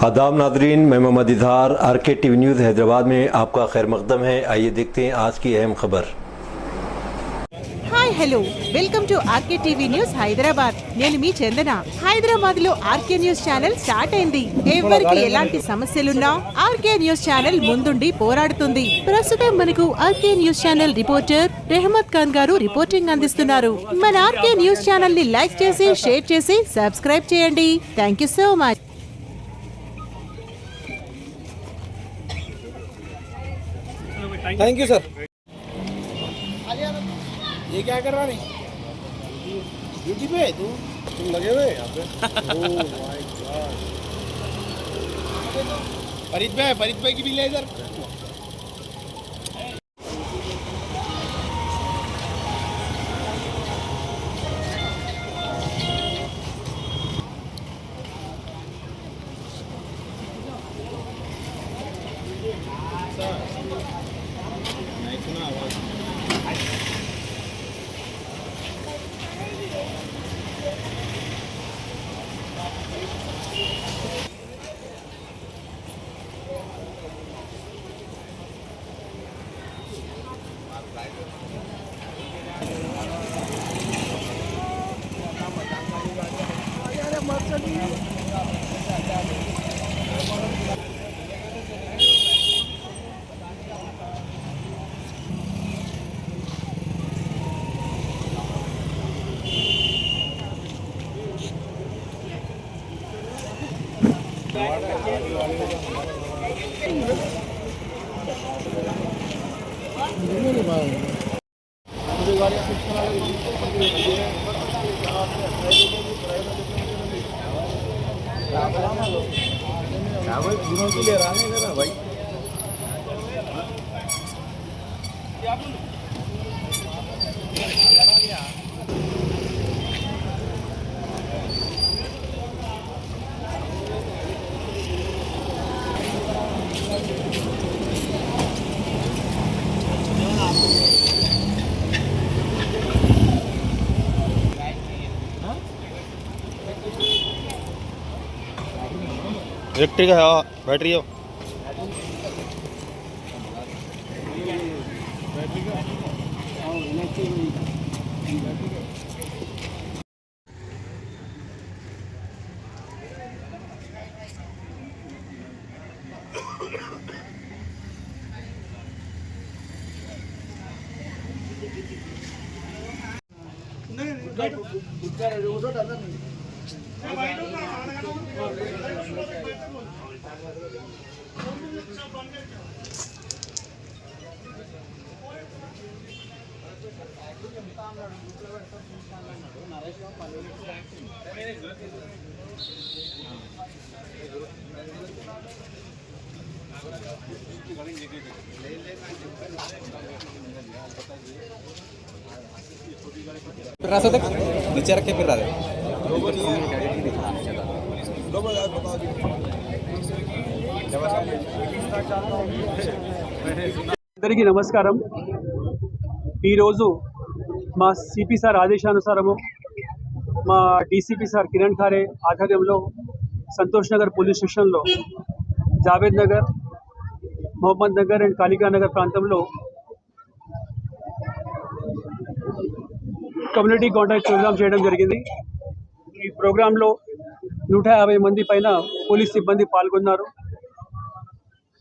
आदाब नादरीन, मैं Mohammad Izhar R K TV news Hyderabad में आपका खैर मकदम है। आइए देखते हैं आज की अहम खबर। Hi hello welcome to RK TV news Hyderabad. నేను మీ చందన. హైదరాబాద్ లో ఆర్కే న్యూస్ ఛానల్ స్టార్ట్ అయింది. ఎవరికి ఎలాంటి సమస్యలున్నా ఆర్కే న్యూస్ ఛానల్ ముందుండి పోరాడుతుంది. ప్రస్తుతం మనకు RK news channel reporter Rehmat Khan గారు రిపోర్టింగ్ అందిస్తున్నారు. మన ఆర్కే న్యూస్ ఛానల్ ని లైక్ చేసి షేర్ చేసి సబ్స్క్రైబ్ చేయండి. Thank you so much. Thank you sir. ये क्या कर रहा नहीं? ड्यूटी पे तू? तुम लगे हुए यहाँ पे? Oh my God. फरीद भाई की भी ले इधर। भाई इलेक्ट्रिक है, बैटरी है। नीचे रख के फिर रहा है। అందరికీ నమస్కారం. ఈరోజు మా సిపి సార్ ఆదేశానుసారము మా డీసీపీ సార్ కిరణ్ ఖారే ఆధ్వర్యంలో సంతోష్ నగర్ పోలీస్ స్టేషన్లో జావేద్ నగర్, మొహమ్మద్ నగర్ అండ్ కాళికా నగర్ ప్రాంతంలో కమ్యూనిటీ కాంటాక్ట్ ప్రోగ్రామ్ చేయడం జరిగింది. ఈ ప్రోగ్రాంలో 150 మంది పైన పోలీస్ సిబ్బంది పాల్గొన్నారు.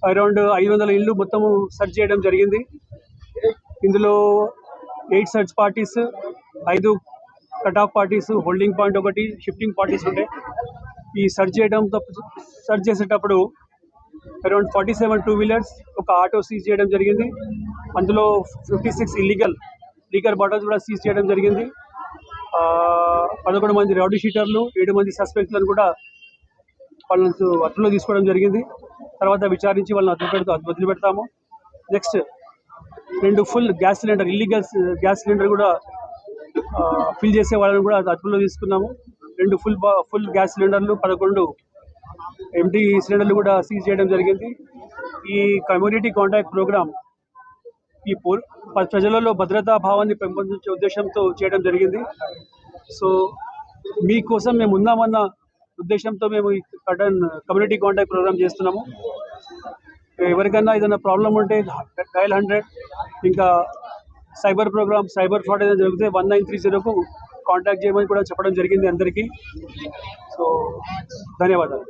అరౌండ్ 500 ఇళ్ళు మొత్తము సెర్చ్ చేయడం జరిగింది. ఇందులో 8 search parties, 5 cut off parties, holding point ఒకటి, షిఫ్టింగ్ పార్టీస్ ఉంటాయి. ఈ సెర్చ్ చేసేటప్పుడు అరౌండ్ 47 టూ వీలర్స్, ఒక ఆటో సీజ్ చేయడం జరిగింది. అందులో 56 ఇల్లీగల్ లీగర్ బాటిల్స్ కూడా సీజ్ చేయడం జరిగింది. 11 మంది రౌడీ షీటర్లు, 7 మంది సస్పెక్ట్లను కూడా వాళ్ళని అదుపులో తీసుకోవడం జరిగింది. తర్వాత విచారించి వాళ్ళని వదిలిపెడతాము. Next 2 full gas cylinder, illegal gas cylinder కూడా ఫిల్ చేసే వాళ్ళని కూడా అదుపులో తీసుకున్నాము. 2 ఫుల్ గ్యాస్ సిలిండర్లు, 11 ఎంటీ సిలిండర్లు కూడా సీజ్ చేయడం జరిగింది. ఈ కమ్యూనిటీ కాంటాక్ట్ ప్రోగ్రామ్ ఈ ప్రజలలో భద్రతా భావాన్ని పెంపొందించే ఉద్దేశంతో చేయడం జరిగింది. సో మీకోసం మేము ఉన్నామన్న ఉద్దేశంతో మేము ఈ కమ్యూనిటీ కాంటాక్ట్ ప్రోగ్రామ్ చేస్తున్నాము. ఎవరికైనా ఏదైనా ప్రాబ్లం ఉంటే డయల్ 100, ఇంకా సైబర్ ప్రోగ్రామ్ సైబర్ ఫ్రాడ్ ఏదైనా జరిగితే 1930కు కాంటాక్ట్ చేయమని కూడా చెప్పడం జరిగింది అందరికీ. సో ధన్యవాదాలు.